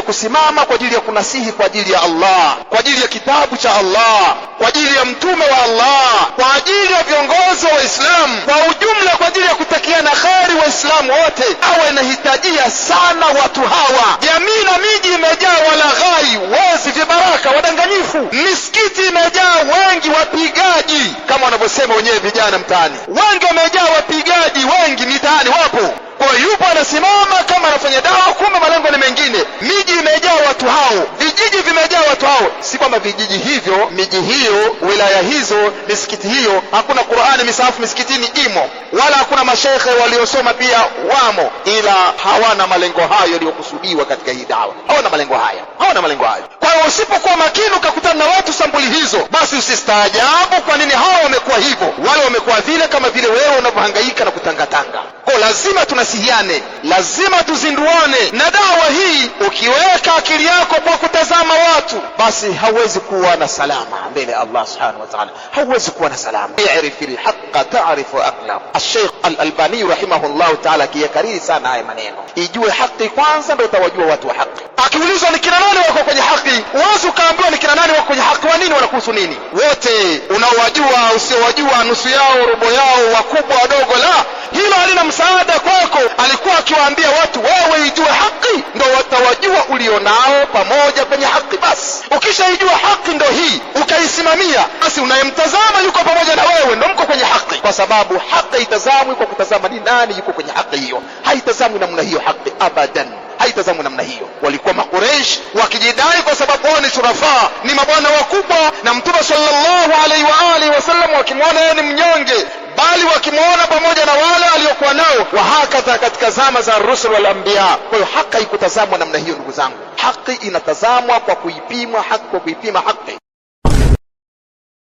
kusimama kwa ajili ya kunasihi kwa ajili ya Allah, kwa ajili ya kitabu cha Allah, kwa ajili ya mtume wa Allah, kwa ajili ya viongozi wa Uislamu kwa ujumla, kwa ajili ya kutakiana kheri Waislamu wote. Awe inahitajia sana watu hawa. Jamii na miji imejaa walaghai, wezi, vibaraka, wadanganyifu. Misikiti imejaa wengi wapigaji, kama wanavyosema wenyewe vijana mtaani. Wengi wamejaa wapigaji, wengi mitaani wapo. Kwa yupo anasimama kama anafanya dawa, kumbe malengo ni mengine. Miji imejaa watu hao, vijiji vimejaa watu hao. Si kwamba vijiji hivyo, miji hiyo, wilaya hizo, misikiti hiyo hakuna Qur'ani misahafu misikitini imo, wala hakuna mashekhe waliosoma pia wamo, ila hawana malengo hayo yaliyokusudiwa katika hii dawa. Hawana malengo haya. Kwa hiyo usipokuwa makini ukakutana na watu sampuli hizo, basi usistaajabu kwa nini hao wamekuwa hivyo, wale wamekuwa vile, kama vile wewe unavyohangaika na kutangatanga. Kwa lazima tunasihiane, lazima tuzinduane na dawa hii. Ukiweka akili yako kwa kutazama watu, basi hauwezi kuwa na salama mbele Allah subhanahu wa ta'ala, hauwezi kuwa na salama. i'rif al-haqqa ta'rifu aqlam. Al-Sheikh Al-Albani rahimahullah ta'ala akiyakariri sana haya maneno, ijue haki kwanza ndio utawajua watu wa haki. Akiulizwa ni kina nani wako kwenye haki, uweze ukaambiwa ni kina nani wako kwenye haki, wa nini, wanakuhusu nini. Wote unaowajua, usiowajua, nusu yao, robo yao, wakubwa wadogo, la hilo halina msaada kwako. Alikuwa akiwaambia watu, wewe ijue haki ndio watawajua ulionao pamoja kwenye haki. Basi ukishaijua haki ndio hii ukaisimamia, basi unayemtazama yuko pamoja na wewe, ndio mko kwenye haki. Kwa sababu haki itazamwi kwa kutazama ni nani yuko kwenye haki hiyo, haitazamwi namna hiyo haki abadan, haitazamwi namna hiyo. Walikuwa Makureish wakijidai kwa sababu wao ni shurafa, ni mabwana wakubwa, na Mtume sallallahu alaihi wa alihi wasallam wakimwona yeye ni mnyonge, bali wakimwona pamoja na wale aliokuwa nao, wa hakadha katika zama za rusul wal anbiya. Kwa hiyo haki haikutazamwa namna hiyo ndugu zangu. Haki inatazamwa kwa kuipima haki, kwa kuipima haki.